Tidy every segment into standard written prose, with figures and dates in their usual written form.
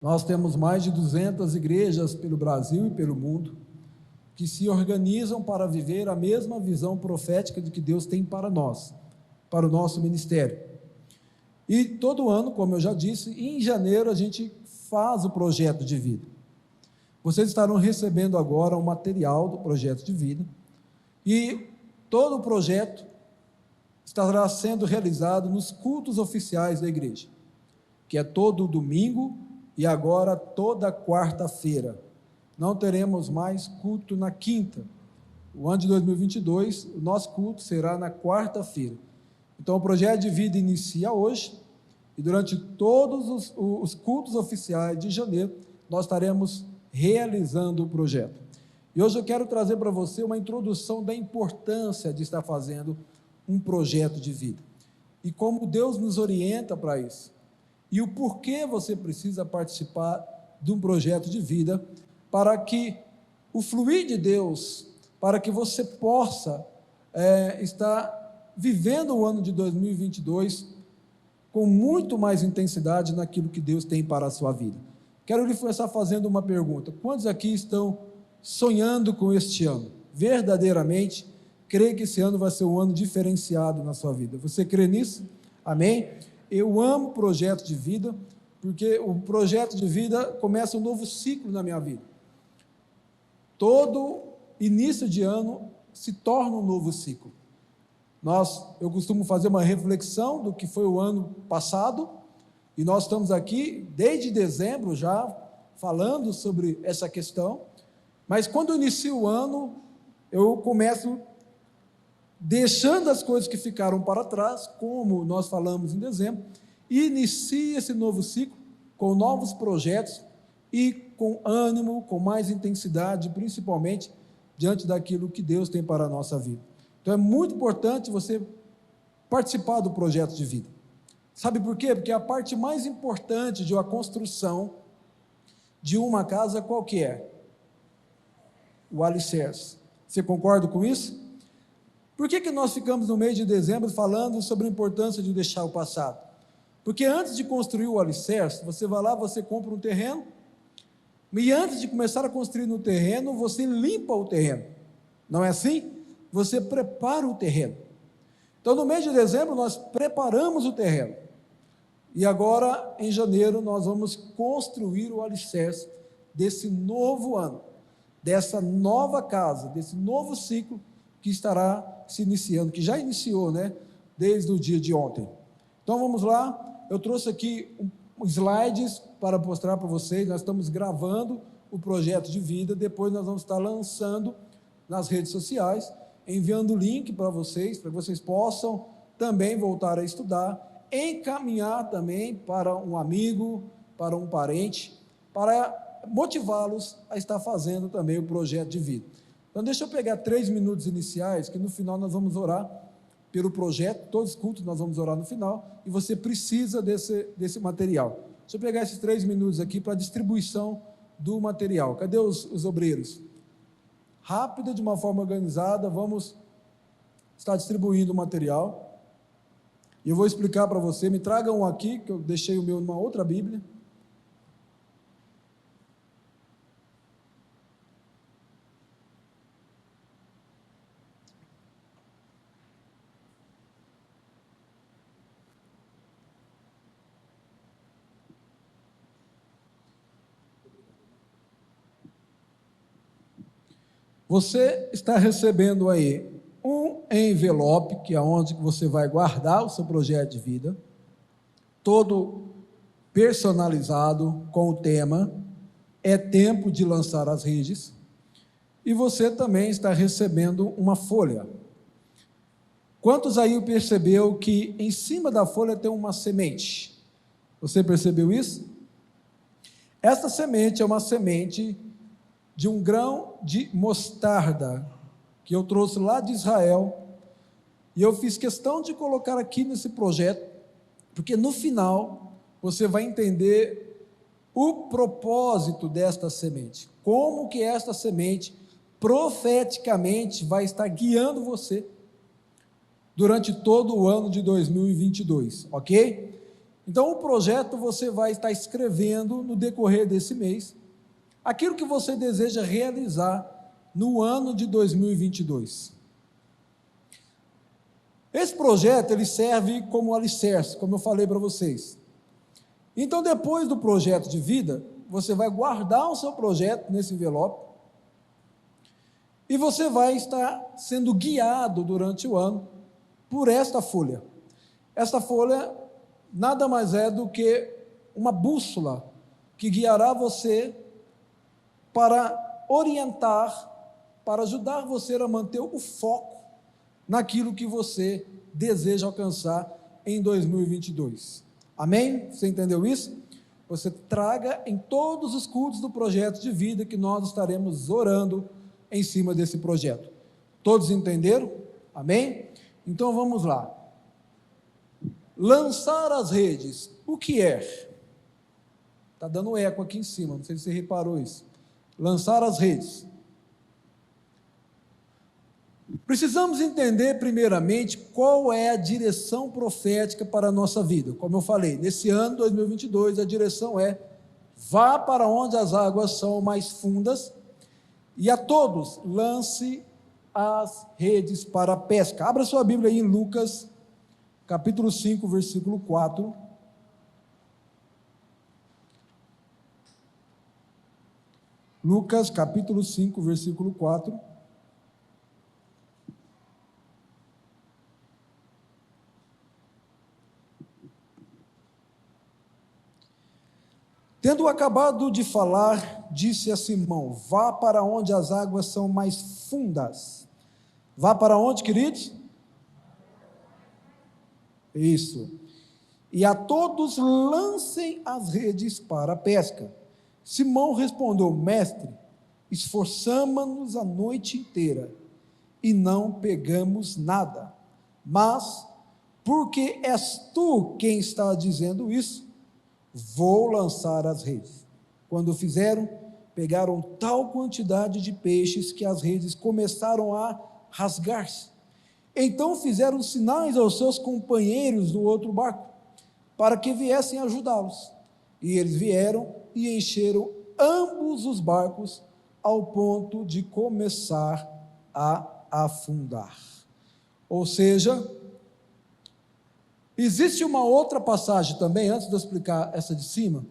Nós temos mais de 200 igrejas pelo Brasil e pelo mundo, que se organizam para viver a mesma visão profética de que Deus tem para nós, para o nosso ministério. E todo ano, como eu já disse, em janeiro a gente faz o projeto de vida. Vocês estarão recebendo agora o material do projeto de vida, e todo o projeto estará sendo realizado nos cultos oficiais da igreja, que é todo domingo e agora toda quarta-feira. Não teremos mais culto na quinta. O ano de 2022, o nosso culto será na quarta-feira. Então, o projeto de vida inicia hoje, e durante todos os cultos oficiais de janeiro, nós estaremos realizando o projeto. E hoje eu quero trazer para você uma introdução da importância de estar fazendo um projeto de vida, e como Deus nos orienta para isso, e o porquê você precisa participar de um projeto de vida, para que o fluir de Deus, para que você possa estar vivendo o ano de 2022 com muito mais intensidade naquilo que Deus tem para a sua vida. Quero lhe começar fazendo uma pergunta: quantos aqui estão sonhando com este ano? Verdadeiramente, crê que esse ano vai ser um ano diferenciado na sua vida? Você crê nisso? Amém? Eu amo o projeto de vida, porque o projeto de vida começa um novo ciclo na minha vida. Todo início de ano se torna um novo ciclo. Eu costumo fazer uma reflexão do que foi o ano passado, e nós estamos aqui desde dezembro já falando sobre essa questão, mas quando eu inicio o ano, eu começo deixando as coisas que ficaram para trás, como nós falamos em dezembro, e inicio esse novo ciclo com novos projetos e com ânimo, com mais intensidade, principalmente diante daquilo que Deus tem para a nossa vida. Então é muito importante você participar do projeto de vida. Sabe por quê? Porque a parte mais importante de uma construção de uma casa, qual que é? O alicerce. Você concorda com isso? Por que nós ficamos no mês de dezembro falando sobre a importância de deixar o passado? Porque antes de construir o alicerce, você vai lá, você compra um terreno, e antes de começar a construir no terreno, você limpa o terreno. Não é assim? Você prepara o terreno. Então, no mês de dezembro, nós preparamos o terreno. E agora, em janeiro, nós vamos construir o alicerce desse novo ano, dessa nova casa, desse novo ciclo que estará se iniciando, que já iniciou, desde o dia de ontem. Então, vamos lá. Eu trouxe aqui slides para mostrar para vocês. Nós estamos gravando o projeto de vida, depois nós vamos estar lançando nas redes sociais, enviando o link para que vocês possam também voltar a estudar, encaminhar também para um amigo, para um parente, para motivá-los a estar fazendo também o projeto de vida. Então, deixa eu pegar 3 minutos iniciais, que no final nós vamos orar pelo projeto, todos os cultos nós vamos orar no final, e você precisa desse material. Deixa eu pegar esses 3 minutos aqui para a distribuição do material. Cadê os obreiros? Rápido, de uma forma organizada, vamos estar distribuindo o material. E eu vou explicar para você. Me traga um aqui, que eu deixei o meu numa outra Bíblia. Você está recebendo aí um envelope, que é onde você vai guardar o seu projeto de vida, todo personalizado com o tema "É tempo de lançar as redes", e você também está recebendo uma folha. Quantos aí percebeu que em cima da folha tem uma semente? Você percebeu isso? Essa semente é uma semente de um grão de mostarda, que eu trouxe lá de Israel, e eu fiz questão de colocar aqui nesse projeto, porque no final você vai entender o propósito desta semente, como que esta semente profeticamente vai estar guiando você durante todo o ano de 2022, ok? Então, o projeto você vai estar escrevendo no decorrer desse mês, aquilo que você deseja realizar no ano de 2022. Esse projeto, ele serve como alicerce, como eu falei para vocês. Então, depois do projeto de vida, você vai guardar o seu projeto nesse envelope, e você vai estar sendo guiado durante o ano por esta folha. Esta folha nada mais é do que uma bússola que guiará você para orientar, para ajudar você a manter o foco naquilo que você deseja alcançar em 2022. Amém? Você entendeu isso? Você traga em todos os cultos do projeto de vida que nós estaremos orando em cima desse projeto. Todos entenderam? Amém? Então vamos lá. Lançar as redes, o que é? Está dando eco aqui em cima, não sei se você reparou isso. Lançar as redes. Precisamos entender primeiramente qual é a direção profética para a nossa vida. Como eu falei, nesse ano 2022 a direção é: vá para onde as águas são mais fundas, e a todos lance as redes para a pesca. Abra sua Bíblia aí em Lucas, capítulo 5, versículo 4. Lucas, capítulo 5, versículo 4. Tendo acabado de falar, disse a Simão: vá para onde as águas são mais fundas. Vá para onde, queridos? Isso. E a todos lancem as redes para a pesca. Simão respondeu: mestre, esforçamo-nos a noite inteira e não pegamos nada. Mas, porque és tu quem está dizendo isso, vou lançar as redes. Quando fizeram, pegaram tal quantidade de peixes que as redes começaram a rasgar-se. Então fizeram sinais aos seus companheiros do outro barco, para que viessem ajudá-los. E eles vieram e encheram ambos os barcos, ao ponto de começar a afundar. Ou seja, existe uma outra passagem também, antes de eu explicar essa de cima,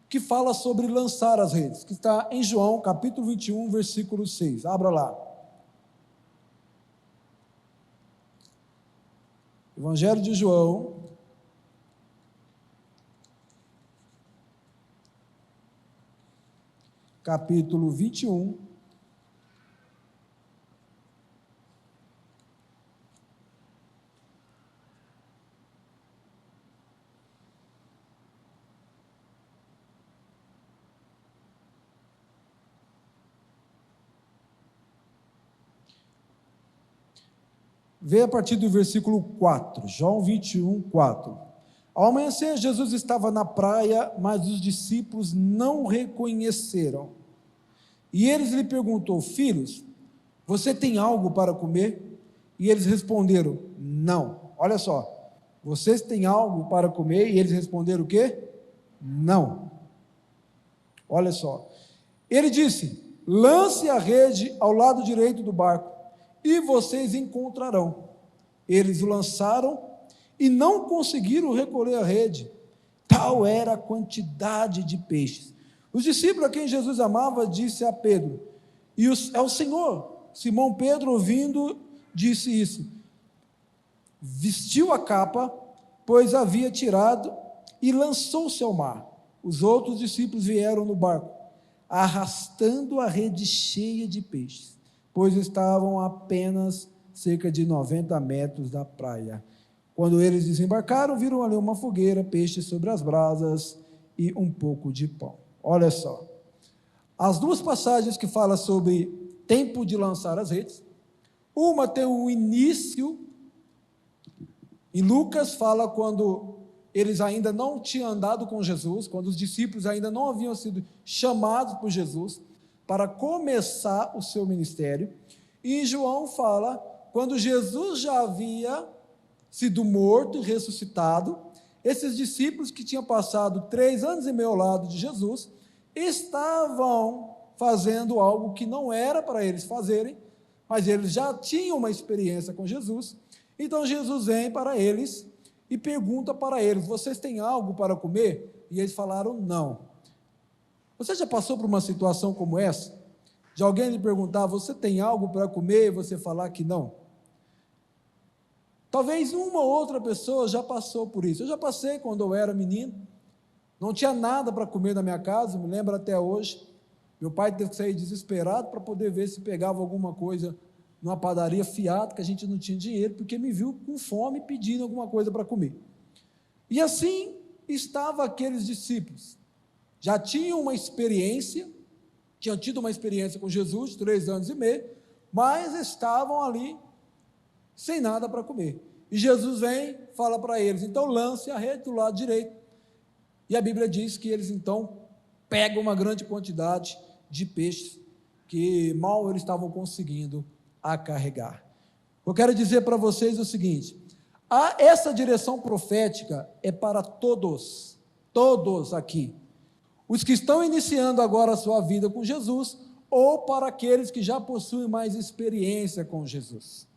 que fala sobre lançar as redes, que está em João, capítulo 21, versículo 6. Abra lá. Evangelho de João, capítulo 21, vê a partir do versículo 4, João 21, 4. Ao amanhecer, Jesus estava na praia, mas os discípulos não o reconheceram. E eles lhe perguntou: filhos, você tem algo para comer? E eles responderam: não. Olha só, vocês têm algo para comer? E eles responderam o quê? Não. Olha só, ele disse: lance a rede ao lado direito do barco, e vocês encontrarão. Eles o lançaram e não conseguiram recolher a rede, tal era a quantidade de peixes. Os discípulos a quem Jesus amava disse a Pedro, é o Senhor. Simão Pedro, ouvindo, disse isso, vestiu a capa, pois havia tirado, e lançou-se ao mar. Os outros discípulos vieram no barco, arrastando a rede cheia de peixes, pois estavam a apenas cerca de 90 metros da praia. Quando eles desembarcaram, viram ali uma fogueira, peixes sobre as brasas e um pouco de pão. Olha só, as duas passagens que falam sobre tempo de lançar as redes, uma tem o início, em Lucas fala quando eles ainda não tinham andado com Jesus, quando os discípulos ainda não haviam sido chamados por Jesus para começar o seu ministério, e em João fala quando Jesus já havia sido morto e ressuscitado, esses discípulos que tinham passado 3 anos e meio ao lado de Jesus, estavam fazendo algo que não era para eles fazerem, mas eles já tinham uma experiência com Jesus. Então Jesus vem para eles e pergunta para eles: vocês têm algo para comer? E eles falaram: não. Você já passou por uma situação como essa? De alguém lhe perguntar: você tem algo para comer? E você falar que não? Talvez uma ou outra pessoa já passou por isso. Eu já passei quando eu era menino, não tinha nada para comer na minha casa, me lembro até hoje. Meu pai teve que sair desesperado para poder ver se pegava alguma coisa numa padaria fiado, que a gente não tinha dinheiro, porque me viu com fome pedindo alguma coisa para comer. E assim estavam aqueles discípulos. Já tinham uma experiência, tinham tido uma experiência com Jesus, 3 anos e meio, mas estavam ali sem nada para comer. E Jesus vem, fala para eles: então lance a rede do lado direito. E a Bíblia diz que eles então pegam uma grande quantidade de peixes que mal eles estavam conseguindo a carregar. Eu quero dizer para vocês o seguinte: essa direção profética é para todos aqui, os que estão iniciando agora a sua vida com Jesus, ou para aqueles que já possuem mais experiência com Jesus.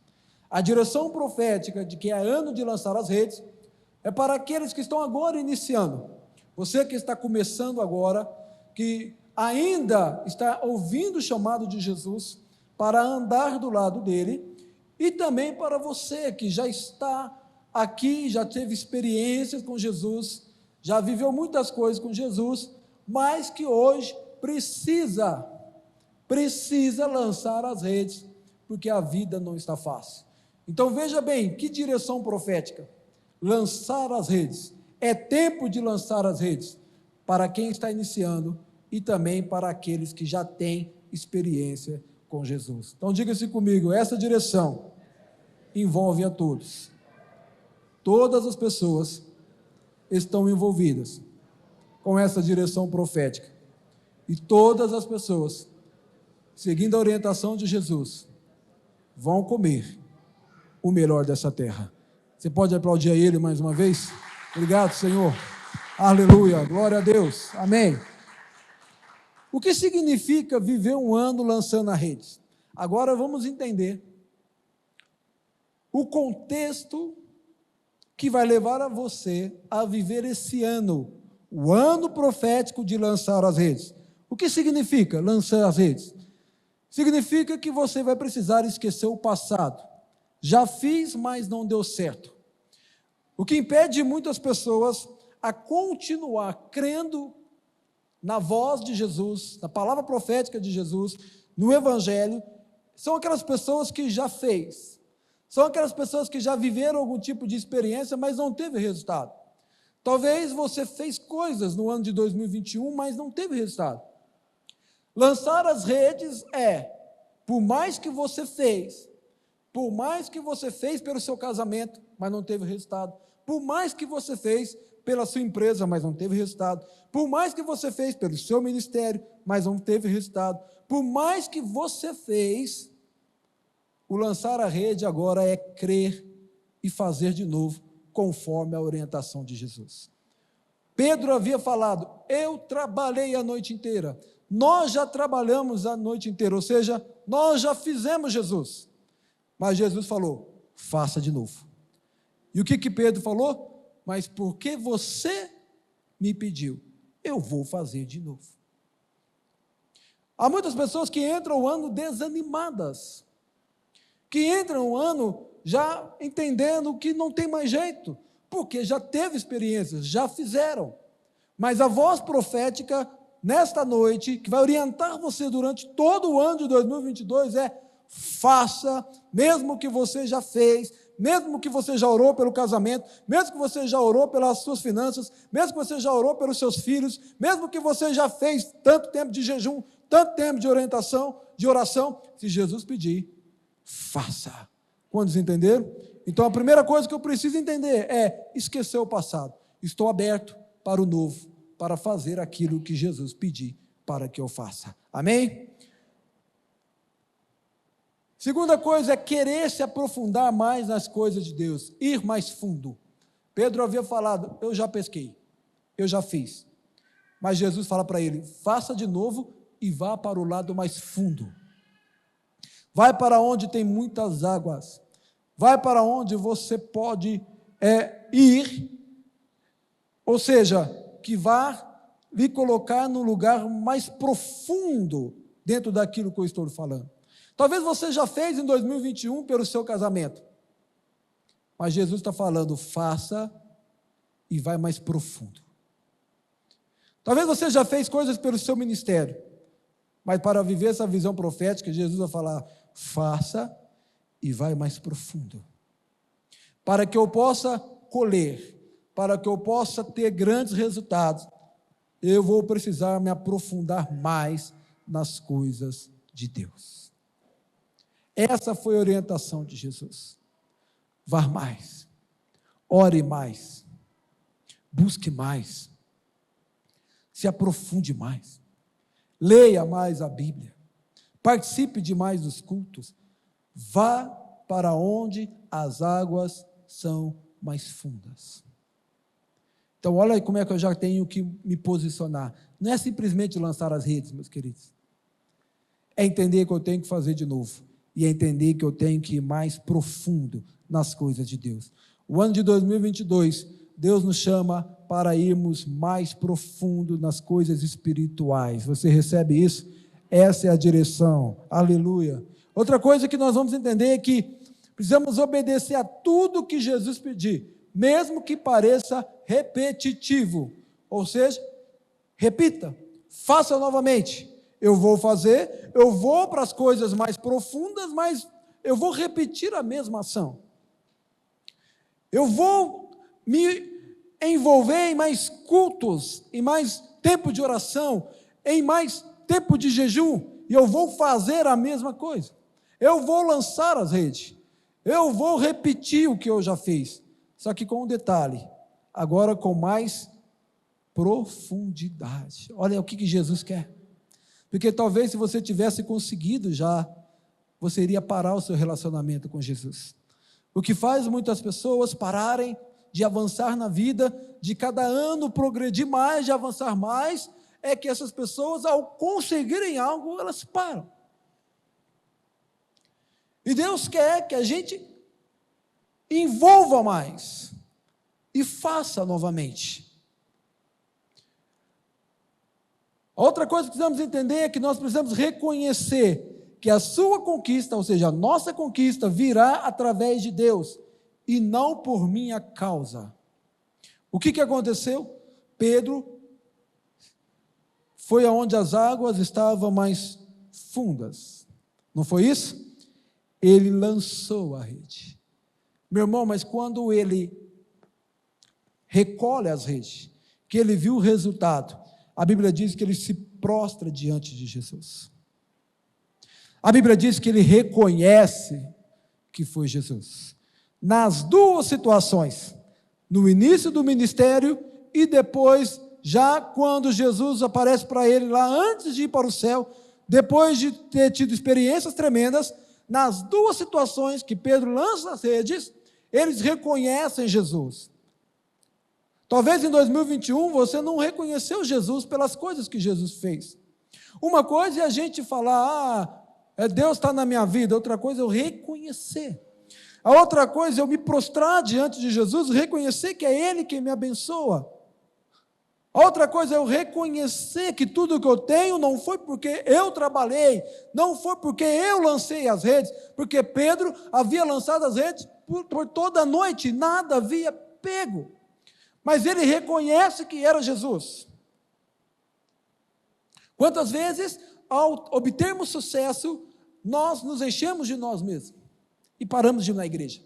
A direção profética de que é ano de lançar as redes é para aqueles que estão agora iniciando. Você que está começando agora, que ainda está ouvindo o chamado de Jesus para andar do lado dele, e também para você que já está aqui, já teve experiências com Jesus, já viveu muitas coisas com Jesus, mas que hoje precisa lançar as redes, porque a vida não está fácil. Então veja bem, que direção profética: lançar as redes. É tempo de lançar as redes para quem está iniciando e também para aqueles que já têm experiência com Jesus. Então diga-se comigo: essa direção envolve a todos. Todas as pessoas estão envolvidas com essa direção profética. E todas as pessoas, seguindo a orientação de Jesus, vão comer o melhor dessa terra. Você pode aplaudir a Ele mais uma vez? Obrigado, Senhor. Aleluia, glória a Deus, amém. O que significa viver um ano lançando a rede? Agora vamos entender o contexto que vai levar a você a viver esse ano, o ano profético de lançar as redes. O que significa lançar as redes? Significa que você vai precisar esquecer o passado. Já fiz, mas não deu certo. O que impede muitas pessoas a continuar crendo na voz de Jesus, na palavra profética de Jesus, no Evangelho, são aquelas pessoas que já fez, são aquelas pessoas que já viveram algum tipo de experiência, mas não teve resultado. Talvez você fez coisas no ano de 2021, mas não teve resultado. Lançar as redes por mais que você fez pelo seu casamento, mas não teve resultado, por mais que você fez pela sua empresa, mas não teve resultado, por mais que você fez pelo seu ministério, mas não teve resultado, por mais que você fez, o lançar a rede agora é crer e fazer de novo, conforme a orientação de Jesus. Pedro havia falado: eu trabalhei a noite inteira. Nós já trabalhamos a noite inteira, ou seja, nós já fizemos Jesus. Mas Jesus falou: faça de novo. E o que Pedro falou? Mas porque você me pediu, eu vou fazer de novo. Há muitas pessoas que entram o ano desanimadas, que entram o ano já entendendo que não tem mais jeito, porque já teve experiências, já fizeram. Mas a voz profética, nesta noite, que vai orientar você durante todo o ano de 2022 faça, mesmo que você já fez, mesmo que você já orou pelo casamento, mesmo que você já orou pelas suas finanças, mesmo que você já orou pelos seus filhos, mesmo que você já fez tanto tempo de jejum, tanto tempo de orientação, de oração, se Jesus pedir, faça. Quantos entenderam? Então a primeira coisa que eu preciso entender é esquecer o passado. Estou aberto para o novo, para fazer aquilo que Jesus pedir para que eu faça. Amém? Segunda coisa é querer se aprofundar mais nas coisas de Deus, ir mais fundo. Pedro havia falado: eu já pesquei, eu já fiz. Mas Jesus fala para ele: faça de novo e vá para o lado mais fundo. Vai para onde tem muitas águas. Vai para onde você pode ir, ou seja, que vá lhe colocar no lugar mais profundo dentro daquilo que eu estou falando. Talvez você já fez em 2021 pelo seu casamento, mas Jesus está falando: faça e vai mais profundo. Talvez você já fez coisas pelo seu ministério, mas para viver essa visão profética, Jesus vai falar: faça e vai mais profundo. Para que eu possa colher, para que eu possa ter grandes resultados, eu vou precisar me aprofundar mais nas coisas de Deus. Essa foi a orientação de Jesus. Vá mais, ore mais, busque mais, se aprofunde mais, leia mais a Bíblia, participe de mais dos cultos, vá para onde as águas são mais fundas. Então, olha aí como é que eu já tenho que me posicionar. Não é simplesmente lançar as redes, meus queridos. É entender que eu tenho que fazer de novo. E é entender que eu tenho que ir mais profundo nas coisas de Deus. O ano de 2022, Deus nos chama para irmos mais profundo nas coisas espirituais. Você recebe isso? Essa é a direção. Aleluia. Outra coisa que nós vamos entender é que precisamos obedecer a tudo que Jesus pedir, mesmo que pareça repetitivo. Ou seja, repita, faça novamente. Eu vou fazer, eu vou para as coisas mais profundas, mas eu vou repetir a mesma ação. Eu vou me envolver em mais cultos, em mais tempo de oração, em mais tempo de jejum, e eu vou fazer a mesma coisa. Eu vou lançar as redes, eu vou repetir o que eu já fiz, só que com um detalhe, agora com mais profundidade. Olha o que Jesus quer. Porque talvez se você tivesse conseguido já, você iria parar o seu relacionamento com Jesus. O que faz muitas pessoas pararem de avançar na vida, de cada ano progredir mais, de avançar mais, é que essas pessoas, ao conseguirem algo, elas param. E Deus quer que a gente envolva mais e faça novamente. Outra coisa que precisamos entender é que nós precisamos reconhecer que a sua conquista, ou seja, a nossa conquista, virá através de Deus e não por minha causa. O que aconteceu? Pedro foi aonde as águas estavam mais fundas, não foi isso? Ele lançou a rede. Meu irmão, mas quando ele recolhe as redes, que ele viu o resultado, a Bíblia diz que ele se prostra diante de Jesus. A Bíblia diz que ele reconhece que foi Jesus. Nas duas situações, no início do ministério e depois, já quando Jesus aparece para ele lá antes de ir para o céu, depois de ter tido experiências tremendas, nas duas situações que Pedro lança as redes, eles reconhecem Jesus. Talvez em 2021 você não reconheceu Jesus pelas coisas que Jesus fez. Uma coisa é a gente falar, Deus está na minha vida. Outra coisa é eu reconhecer. A outra coisa é eu me prostrar diante de Jesus, reconhecer que é Ele quem me abençoa. A outra coisa é eu reconhecer que tudo que eu tenho não foi porque eu trabalhei, não foi porque eu lancei as redes, porque Pedro havia lançado as redes por toda a noite, nada havia pego. Mas ele reconhece que era Jesus. Quantas vezes, ao obtermos sucesso, nós nos enchemos de nós mesmos e paramos de ir na igreja,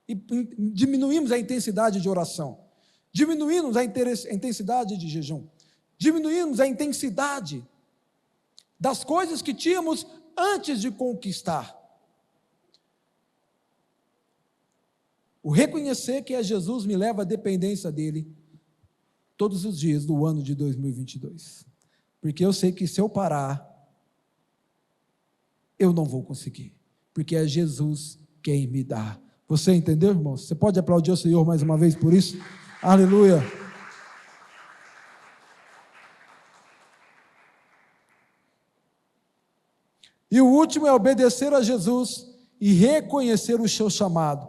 e diminuímos a intensidade de oração, diminuímos a intensidade de jejum, diminuímos a intensidade das coisas que tínhamos antes de conquistar. O reconhecer que é Jesus me leva à dependência dele todos os dias do ano de 2022. Porque eu sei que se eu parar, eu não vou conseguir. Porque é Jesus quem me dá Você entendeu, irmão? Você pode aplaudir o Senhor mais uma vez por isso? Aleluia! E o último é obedecer a Jesus e reconhecer o seu chamado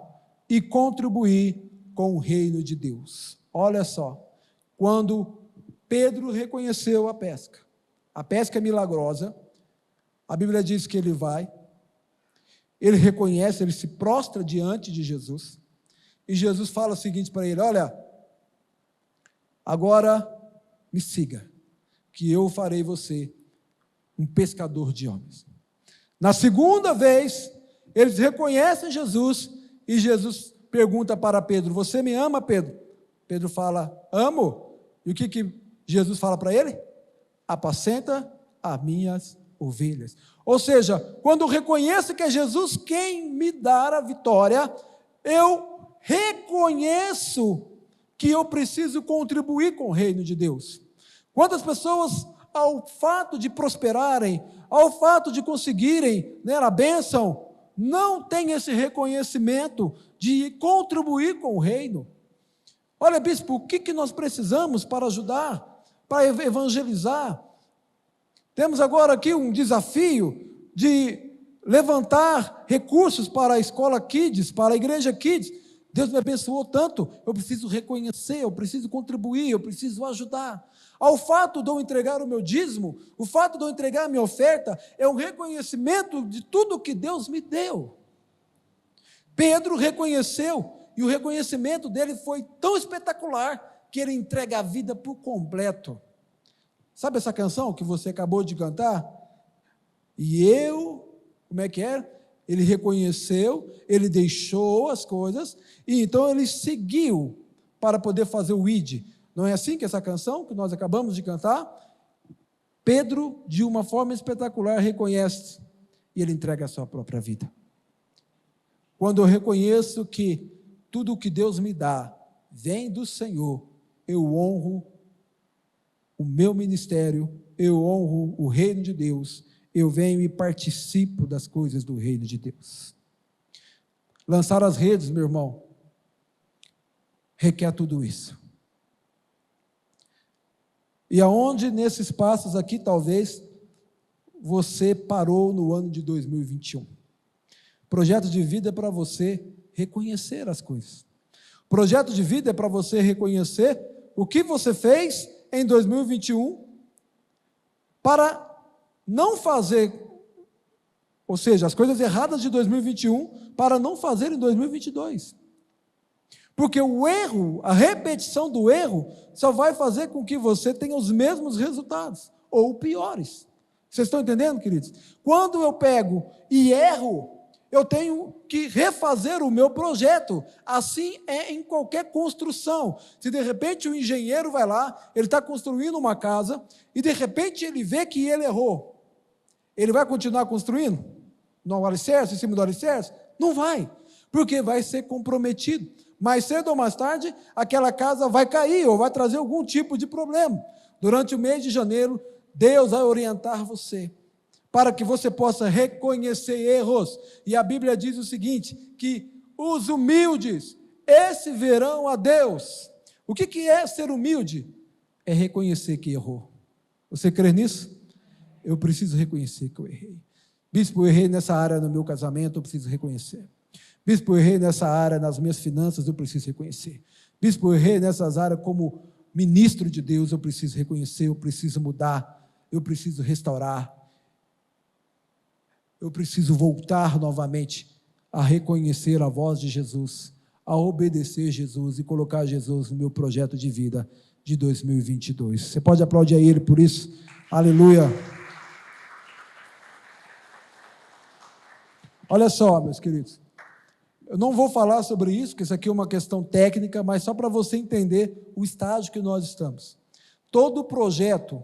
e contribuir com o reino de Deus. Olha só, quando Pedro reconheceu a pesca milagrosa, a Bíblia diz que ele vai, ele reconhece, ele se prostra diante de Jesus, e Jesus fala o seguinte para ele: olha, agora me siga, que eu farei você um pescador de homens. Na segunda vez, eles reconhecem Jesus, e Jesus pergunta para Pedro: você me ama, Pedro? Pedro fala: amo. E o que Jesus fala para ele? Apacenta as minhas ovelhas. Ou seja, quando eu reconheço que é Jesus quem me dá a vitória, eu reconheço que eu preciso contribuir com o reino de Deus. Quantas pessoas, ao fato de prosperarem, ao fato de conseguirem, né, a bênção, não têm esse reconhecimento de contribuir com o reino? Olha, bispo, o que nós precisamos para ajudar, para evangelizar? Temos agora aqui um desafio de levantar recursos para a escola Kids, para a igreja Kids. Deus me abençoou tanto, eu preciso reconhecer, eu preciso contribuir, eu preciso ajudar. Ao fato de eu entregar o meu dízimo, o fato de eu entregar a minha oferta, é um reconhecimento de tudo que Deus me deu. Pedro reconheceu, e o reconhecimento dele foi tão espetacular, que ele entrega a vida por completo. Sabe essa canção que você acabou de cantar? E eu, como é que é? Ele reconheceu, ele deixou as coisas, e então ele seguiu para poder fazer o ID. Não é assim que essa canção que nós acabamos de cantar? Pedro, de uma forma espetacular, reconhece, e ele entrega a sua própria vida. Quando eu reconheço que tudo o que Deus me dá vem do Senhor, eu honro o meu ministério, eu honro o reino de Deus, eu venho e participo das coisas do reino de Deus. Lançar as redes, meu irmão, requer tudo isso. E aonde nesses passos aqui, talvez, você parou no ano de 2021. Projeto de vida é para você reconhecer as coisas. Projeto de vida é para você reconhecer o que você fez em 2021 para não fazer, ou seja, as coisas erradas de 2021 para não fazer em 2022. Porque o erro, a repetição do erro, só vai fazer com que você tenha os mesmos resultados, ou piores. Vocês estão entendendo, queridos? Quando eu pego e erro, eu tenho que refazer o meu projeto. Assim é em qualquer construção. Se de repente o engenheiro vai lá, ele está construindo uma casa, e de repente ele vê que ele errou, ele vai continuar construindo? No alicerce, em cima do alicerce? Não vai, porque vai ser comprometido. Mais cedo ou mais tarde, aquela casa vai cair, ou vai trazer algum tipo de problema. Durante o mês de janeiro, Deus vai orientar você, para que você possa reconhecer erros. E a Bíblia diz o seguinte, que os humildes, esses verão a Deus. O que é ser humilde? É reconhecer que errou. Você crê nisso? Eu preciso reconhecer que eu errei. Bispo, eu errei nessa área no meu casamento, eu preciso reconhecer. Bispo, eu errei nessa área nas minhas finanças, eu preciso reconhecer. Bispo, eu errei nessas áreas como ministro de Deus, eu preciso reconhecer, eu preciso mudar, eu preciso restaurar. Eu preciso voltar novamente a reconhecer a voz de Jesus, a obedecer Jesus e colocar Jesus no meu projeto de vida de 2022. Você pode aplaudir a Ele por isso? Aleluia! Olha só, meus queridos, eu não vou falar sobre isso, porque isso aqui é uma questão técnica, mas só para você entender o estágio que nós estamos. Todo projeto,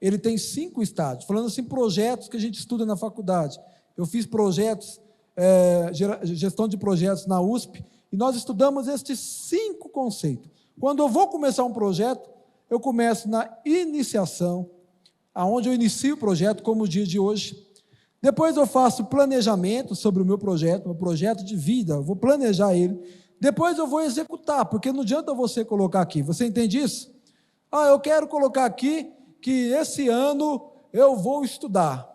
ele tem 5 estágios, falando assim, projetos que a gente estuda na faculdade. Eu fiz projetos, gestão de projetos na USP, e nós estudamos estes 5 conceitos. Quando eu vou começar um projeto, eu começo na iniciação, aonde eu inicio o projeto, como o dia de hoje. Depois eu faço planejamento sobre o meu projeto de vida, eu vou planejar ele. Depois eu vou executar, porque não adianta você colocar aqui. Você entende isso? Eu quero colocar aqui que esse ano eu vou estudar.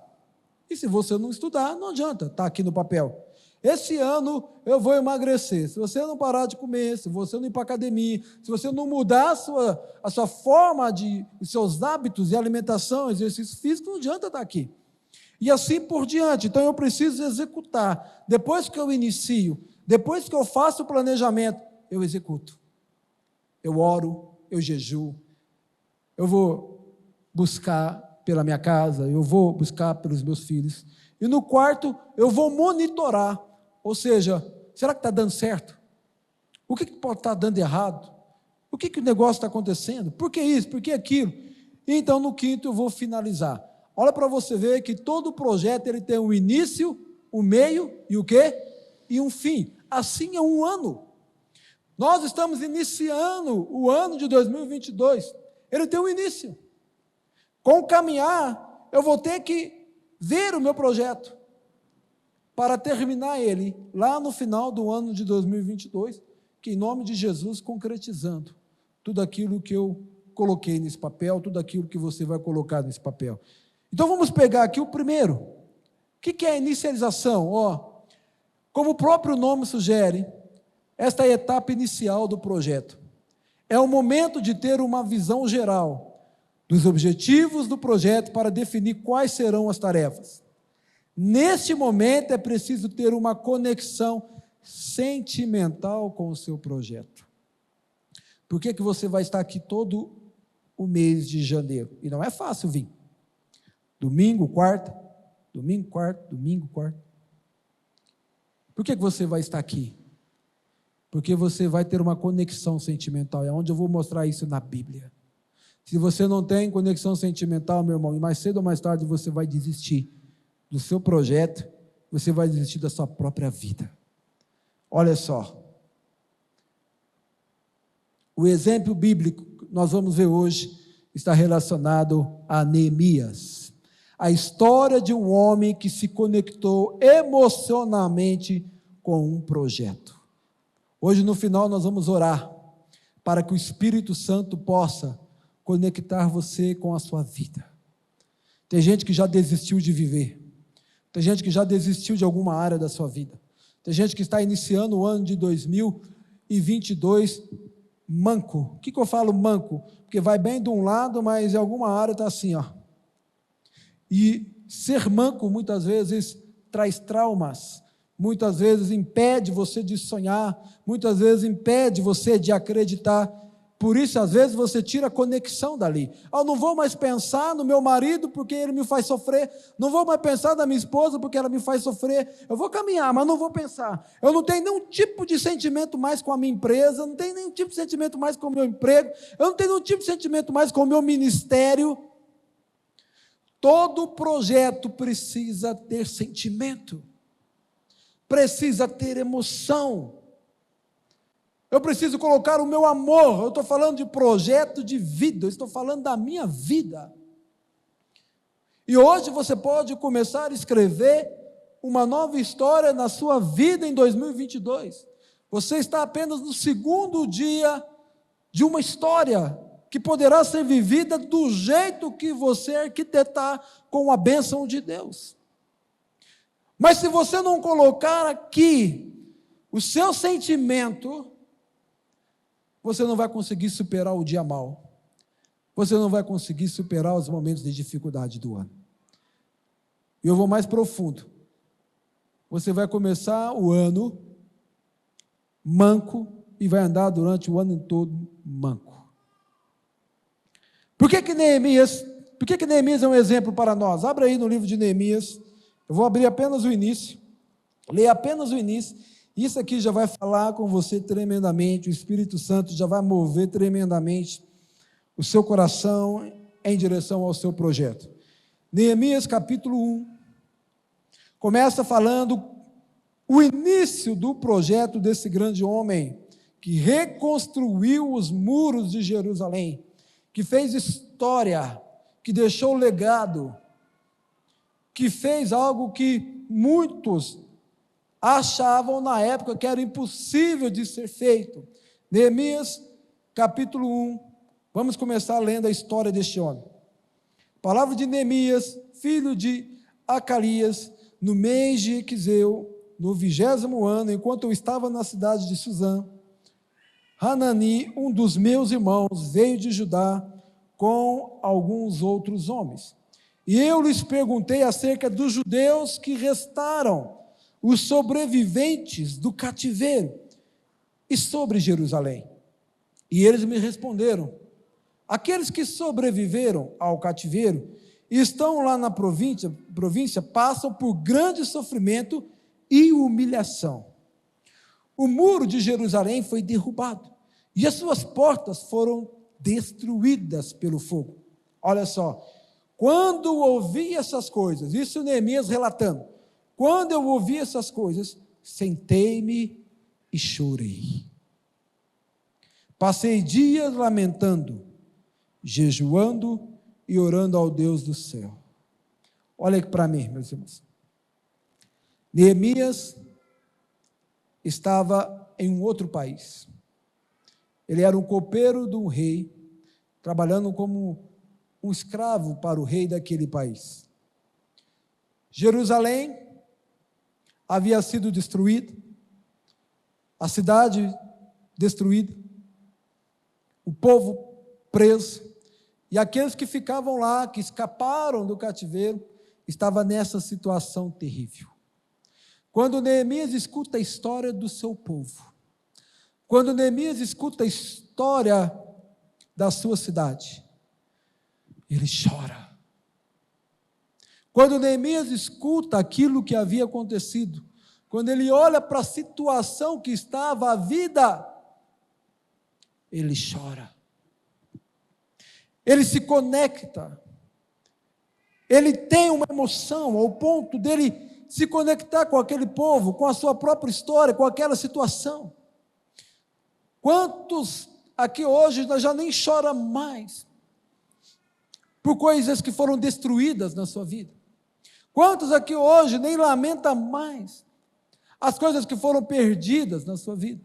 E se você não estudar, não adianta, está aqui no papel. Esse ano eu vou emagrecer. Se você não parar de comer, se você não ir para a academia, se você não mudar a sua forma os seus hábitos de alimentação, exercício físico, não adianta estar aqui. E assim por diante. Então eu preciso executar. Depois que eu inicio, depois que eu faço o planejamento, eu executo. Eu oro, eu jejuo, eu vou buscar pela minha casa, eu vou buscar pelos meus filhos. E no quarto, eu vou monitorar. Ou seja, será que está dando certo? O que pode estar dando errado? O que o negócio está acontecendo? Por que isso? Por que aquilo? E então, no quinto, eu vou finalizar. Olha para você ver que todo projeto ele tem um início, um meio e o quê? E um fim. Assim é um ano. Nós estamos iniciando o ano de 2022. Ele tem um início. Com o caminhar, eu vou ter que ver o meu projeto para terminar ele lá no final do ano de 2022, que em nome de Jesus, concretizando tudo aquilo que eu coloquei nesse papel, tudo aquilo que você vai colocar nesse papel. Então vamos pegar aqui o primeiro. O que é a inicialização? Como o próprio nome sugere, esta é a etapa inicial do projeto. É o momento de ter uma visão geral dos objetivos do projeto para definir quais serão as tarefas. Neste momento é preciso ter uma conexão sentimental com o seu projeto. Por que você vai estar aqui todo o mês de janeiro? E não é fácil vir. Domingo, quarta, domingo, quarta, domingo, quarta. Por que você vai estar aqui? Porque você vai ter uma conexão sentimental. É onde eu vou mostrar isso na Bíblia. Se você não tem conexão sentimental, meu irmão, e mais cedo ou mais tarde você vai desistir do seu projeto, você vai desistir da sua própria vida. Olha só. O exemplo bíblico que nós vamos ver hoje está relacionado a Neemias. A história de um homem que se conectou emocionalmente com um projeto. Hoje, no final, nós vamos orar para que o Espírito Santo possa conectar você com a sua vida. Tem gente que já desistiu de viver. Tem gente que já desistiu de alguma área da sua vida. Tem gente que está iniciando o ano de 2022 manco. O que eu falo manco? Porque vai bem de um lado, mas em alguma área está assim, E ser manco muitas vezes traz traumas, muitas vezes impede você de sonhar, muitas vezes impede você de acreditar. Por isso, às vezes, você tira a conexão dali. Eu não vou mais pensar no meu marido porque ele me faz sofrer. Não vou mais pensar na minha esposa porque ela me faz sofrer. Eu vou caminhar, mas não vou pensar. Eu não tenho nenhum tipo de sentimento mais com a minha empresa. Eu não tenho nenhum tipo de sentimento mais com o meu emprego. Eu não tenho nenhum tipo de sentimento mais com o meu ministério. Todo projeto precisa ter sentimento. Precisa ter emoção. Eu preciso colocar o meu amor. Eu estou falando de projeto de vida, eu estou falando da minha vida. E hoje você pode começar a escrever uma nova história na sua vida em 2022. Você está apenas no segundo dia de uma história que poderá ser vivida do jeito que você arquitetar com a bênção de Deus. Mas se você não colocar aqui o seu sentimento, você não vai conseguir superar o dia mau. Você não vai conseguir superar os momentos de dificuldade do ano. E eu vou mais profundo. Você vai começar o ano manco e vai andar durante o ano todo manco. Por que Neemias é um exemplo para nós? Abra aí no livro de Neemias. Eu vou abrir apenas o início. Leia apenas o início. Isso aqui já vai falar com você tremendamente, o Espírito Santo já vai mover tremendamente o seu coração em direção ao seu projeto. Neemias capítulo 1, começa falando o início do projeto desse grande homem, que reconstruiu os muros de Jerusalém, que fez história, que deixou legado, que fez algo que muitos achavam na época que era impossível de ser feito. Neemias, capítulo 1, vamos começar lendo a história deste homem. Palavra de Neemias, filho de Acalias, no mês de Equizeu, no 20º ano, enquanto eu estava na cidade de Suzã, Hanani, um dos meus irmãos, veio de Judá com alguns outros homens. E eu lhes perguntei acerca dos judeus que restaram, os sobreviventes do cativeiro, e sobre Jerusalém. E eles me responderam: aqueles que sobreviveram ao cativeiro e estão lá na província passam por grande sofrimento e humilhação. O muro de Jerusalém foi derrubado e as suas portas foram destruídas pelo fogo. Olha só, quando ouvi essas coisas, isso Neemias relatando, quando eu ouvi essas coisas, sentei-me e chorei. Passei dias lamentando, jejuando e orando ao Deus do céu. Olha aqui para mim, meus irmãos. Neemias estava em um outro país. Ele era um copeiro de um rei, trabalhando como um escravo para o rei daquele país. Jerusalém havia sido destruída, a cidade destruída, o povo preso, e aqueles que ficavam lá, que escaparam do cativeiro, estavam nessa situação terrível. Quando Neemias escuta a história do seu povo, quando Neemias escuta a história da sua cidade, ele chora. Quando Neemias escuta aquilo que havia acontecido, quando ele olha para a situação que estava a vida, ele chora. Ele se conecta. Ele tem uma emoção ao ponto dele se conectar com aquele povo, com a sua própria história, com aquela situação. Quantos aqui hoje nós já nem chora mais por coisas que foram destruídas na sua vida? Quantos aqui hoje nem lamenta mais as coisas que foram perdidas na sua vida?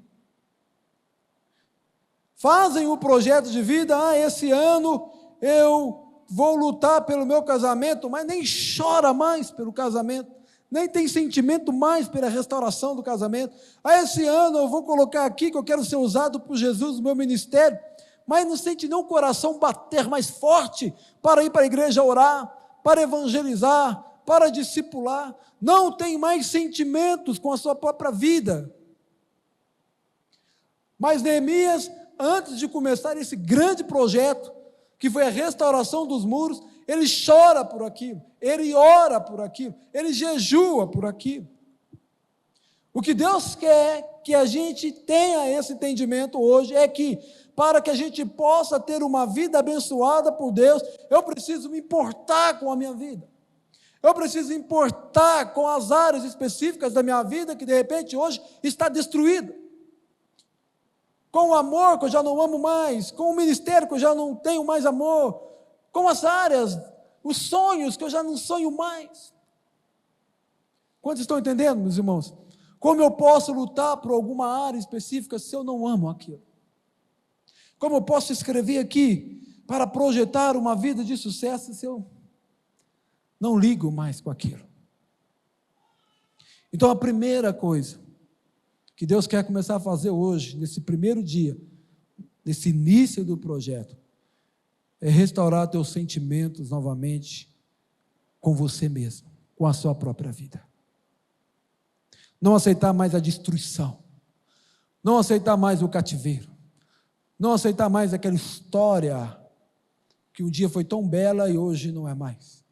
Fazem um projeto de vida, esse ano eu vou lutar pelo meu casamento, mas nem chora mais pelo casamento, nem tem sentimento mais pela restauração do casamento. Esse ano eu vou colocar aqui que eu quero ser usado por Jesus no meu ministério, mas não sente nem o coração bater mais forte para ir para a igreja orar, para evangelizar, para discipular, não tem mais sentimentos com a sua própria vida. Mas Neemias, antes de começar esse grande projeto, que foi a restauração dos muros, ele chora por aquilo, ele ora por aquilo, ele jejua por aquilo. O que Deus quer que a gente tenha esse entendimento hoje é que, para que a gente possa ter uma vida abençoada por Deus, eu preciso me importar com a minha vida. Eu preciso importar com as áreas específicas da minha vida que de repente hoje está destruída. Com o amor que eu já não amo mais, com o ministério que eu já não tenho mais amor, com as áreas, os sonhos que eu já não sonho mais. Quantos estão entendendo, meus irmãos? Como eu posso lutar por alguma área específica se eu não amo aquilo? Como eu posso escrever aqui para projetar uma vida de sucesso se eu não ligo mais com aquilo? Então a primeira coisa que Deus quer começar a fazer hoje, nesse primeiro dia, nesse início do projeto, é restaurar teus sentimentos novamente com você mesmo, com a sua própria vida. Não aceitar mais a destruição, não aceitar mais o cativeiro, não aceitar mais aquela história que um dia foi tão bela e hoje não é mais.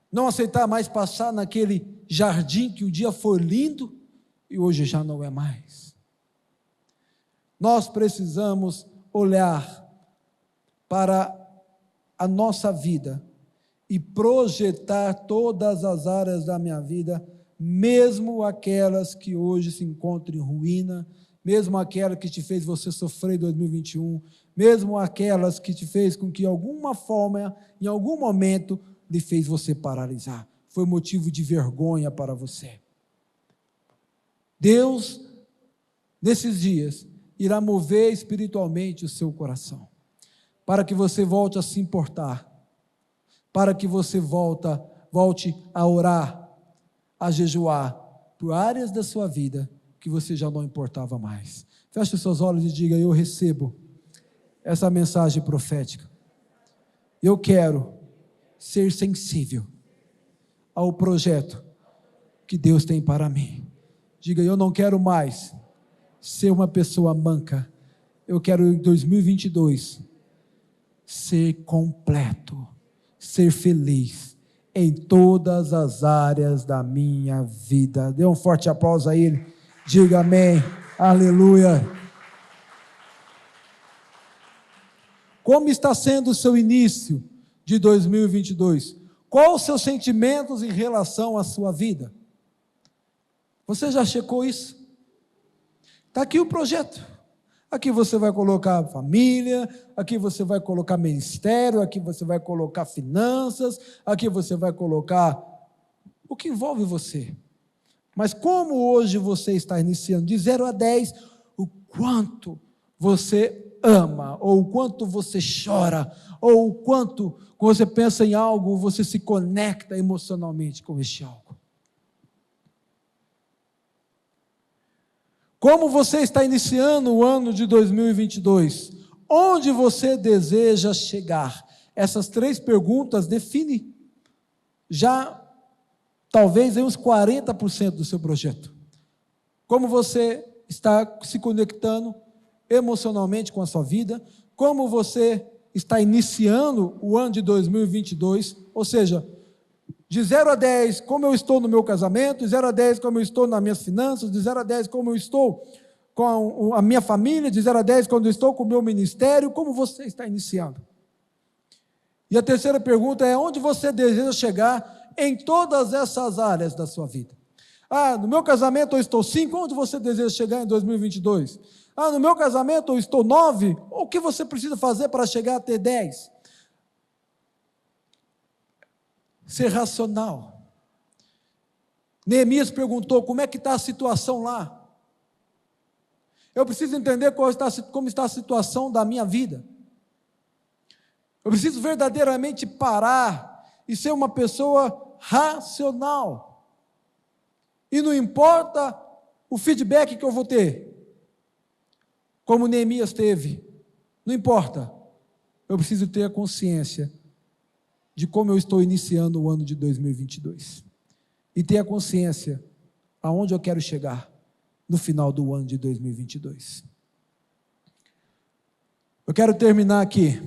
Não aceitar mais passar naquele jardim que um dia foi lindo e hoje já não é mais. Nós precisamos olhar para a nossa vida e projetar todas as áreas da minha vida, mesmo aquelas que hoje se encontram em ruína, mesmo aquela que te fez você sofrer em 2021, mesmo aquelas que te fez com que, de alguma forma, em algum momento, lhe fez você paralisar, foi motivo de vergonha para você. Deus, nesses dias, irá mover espiritualmente o seu coração, para que você volte a se importar, para que você volte a orar, a jejuar, por áreas da sua vida que você já não importava mais. Feche os seus olhos e diga: eu recebo essa mensagem profética. Eu quero ser sensível ao projeto que Deus tem para mim. Diga: eu não quero mais ser uma pessoa manca. Eu quero em 2022 ser completo, ser feliz em todas as áreas da minha vida. Dê um forte aplauso a Ele. Diga amém. Aleluia. Como está sendo o seu início de 2022? Quais os seus sentimentos em relação à sua vida? Você já checou isso? Está aqui o projeto. Aqui você vai colocar família, aqui você vai colocar ministério, aqui você vai colocar finanças, aqui você vai colocar o que envolve você. Mas como hoje você está iniciando de 0 a 10, o quanto você ama, ou o quanto você chora, ou o quanto, quando você pensa em algo, você se conecta emocionalmente com este algo. Como você está iniciando o ano de 2022? Onde você deseja chegar? Essas 3 perguntas definem já talvez uns 40% do seu projeto. Como você está se conectando emocionalmente com a sua vida? Como você está iniciando o ano de 2022? Ou seja, de 0 a 10, como eu estou no meu casamento, de 0 a 10, como eu estou nas minhas finanças, de 0 a 10, como eu estou com a minha família, de 0 a 10, quando eu estou com o meu ministério, como você está iniciando? E a terceira pergunta é: onde você deseja chegar em todas essas áreas da sua vida? No meu casamento eu estou 5, onde você deseja chegar em 2022? No meu casamento eu estou 9, o que você precisa fazer para chegar a ter 10? Ser racional. Neemias perguntou: como é que está a situação lá? Eu preciso entender como está a situação da minha vida. Eu preciso verdadeiramente parar e ser uma pessoa racional. E não importa o feedback que eu vou ter, como Neemias teve, não importa. Eu preciso ter a consciência de como eu estou iniciando o ano de 2022. E ter a consciência aonde eu quero chegar no final do ano de 2022. Eu quero terminar aqui.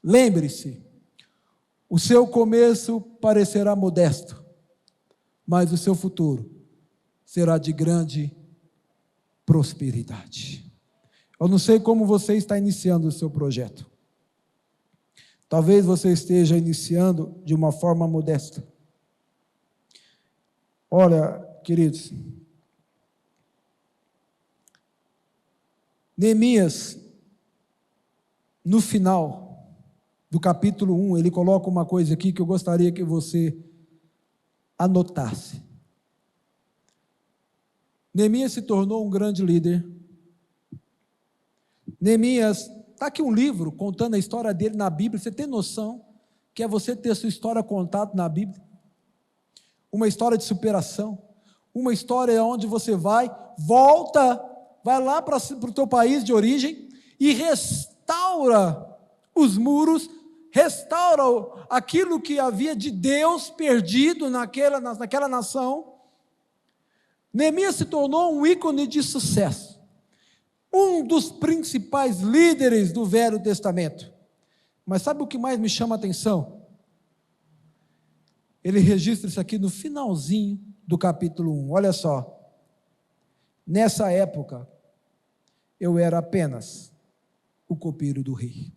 Lembre-se, o seu começo parecerá modesto, mas o seu futuro será de grande prosperidade. Eu não sei como você está iniciando o seu projeto. Talvez você esteja iniciando de uma forma modesta. Olha, queridos, Neemias, no final do capítulo 1, ele coloca uma coisa aqui que eu gostaria que você anotasse. Neemias se tornou um grande líder. Neemias, está aqui um livro contando a história dele na Bíblia. Você tem noção que é você ter a sua história contada na Bíblia? Uma história de superação, uma história onde você vai lá para o teu país de origem e restaura os muros, restaura aquilo que havia de Deus perdido naquela nação. Neemias se tornou um ícone de sucesso, um dos principais líderes do Velho Testamento. Mas sabe o que mais me chama a atenção? Ele registra isso aqui no finalzinho do capítulo 1, olha só. Nessa época, eu era apenas o copeiro do rei.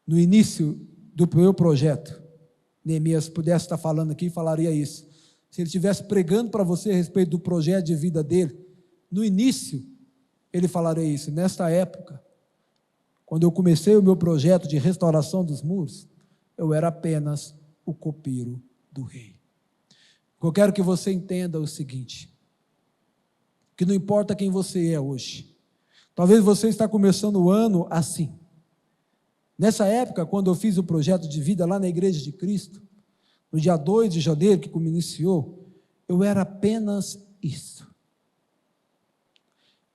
No início do meu projeto, Neemias pudesse estar falando aqui, falaria isso. Se ele estivesse pregando para você a respeito do projeto de vida dele, no início, ele falaria isso. Nesta época, quando eu comecei o meu projeto de restauração dos muros, eu era apenas o copeiro do rei. Eu quero que você entenda o seguinte, que não importa quem você é hoje, talvez você está começando o ano assim. Nessa época, quando eu fiz o projeto de vida lá na Igreja de Cristo, no dia 2 de janeiro, que como iniciou, eu era apenas isso.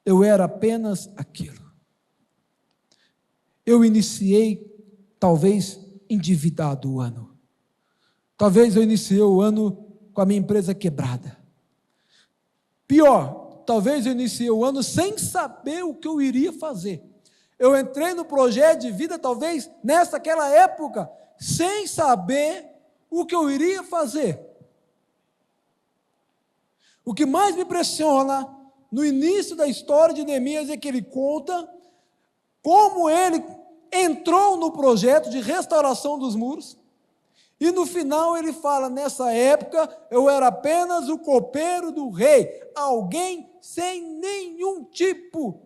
Eu era apenas aquilo. Eu iniciei, talvez, endividado o ano. Talvez eu iniciei o ano com a minha empresa quebrada. Pior, talvez eu iniciei o ano sem saber o que eu iria fazer. Eu entrei no projeto de vida, talvez, naquela época, sem saber o que eu iria fazer. O que mais me impressiona no início da história de Neemias é que ele conta como ele entrou no projeto de restauração dos muros, e no final ele fala, nessa época eu era apenas o copeiro do rei, alguém sem nenhum tipo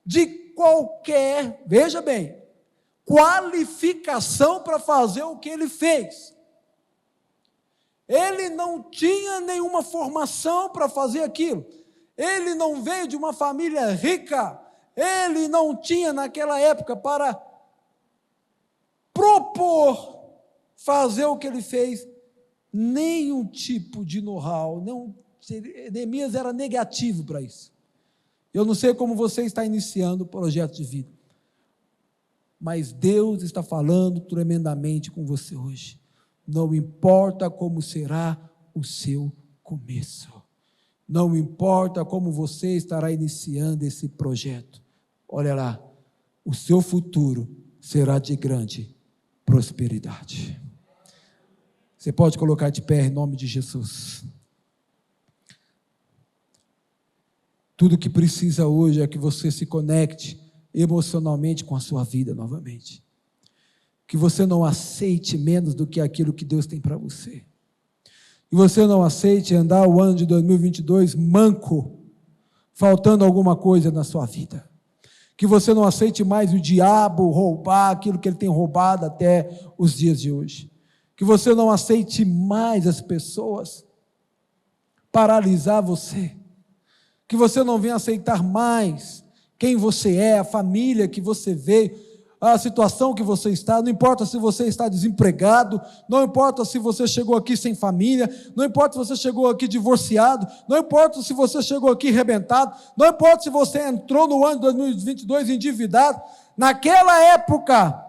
de qualquer, veja bem, qualificação para fazer o que ele fez. Ele não tinha nenhuma formação para fazer aquilo, ele não veio de uma família rica, ele não tinha naquela época para propor fazer o que ele fez, nenhum tipo de know-how, Neemias era negativo para isso. Eu não sei como você está iniciando o projeto de vida, mas Deus está falando tremendamente com você hoje. Não importa como será o seu começo, não importa como você estará iniciando esse projeto, olha lá, o seu futuro será de grande prosperidade. Você pode colocar de pé em nome de Jesus. Tudo que precisa hoje é que você se conecte emocionalmente com a sua vida novamente. Que você não aceite menos do que aquilo que Deus tem para você. Que você não aceite andar o ano de 2022 manco, faltando alguma coisa na sua vida. Que você não aceite mais o diabo roubar aquilo que ele tem roubado até os dias de hoje. Que você não aceite mais as pessoas paralisar você. Que você não venha aceitar mais quem você é, a família que você veio, a situação que você está, não importa se você está desempregado, não importa se você chegou aqui sem família, não importa se você chegou aqui divorciado, não importa se você chegou aqui arrebentado, não importa se você entrou no ano de 2022 endividado, naquela época,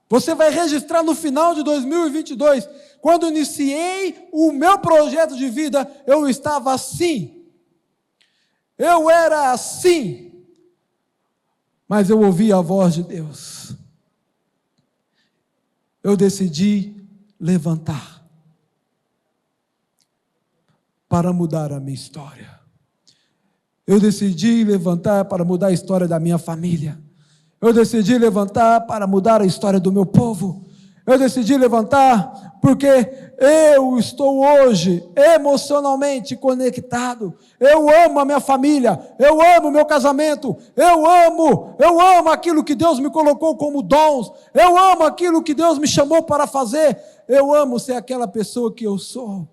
você vai registrar no final de 2022, quando iniciei o meu projeto de vida, eu estava assim, eu era assim, mas eu ouvi a voz de Deus, eu decidi levantar, para mudar a minha história, eu decidi levantar para mudar a história da minha família, eu decidi levantar para mudar a história do meu povo, eu decidi levantar porque eu estou hoje emocionalmente conectado, eu amo a minha família, eu amo o meu casamento, eu amo aquilo que Deus me colocou como dons, eu amo aquilo que Deus me chamou para fazer, eu amo ser aquela pessoa que eu sou.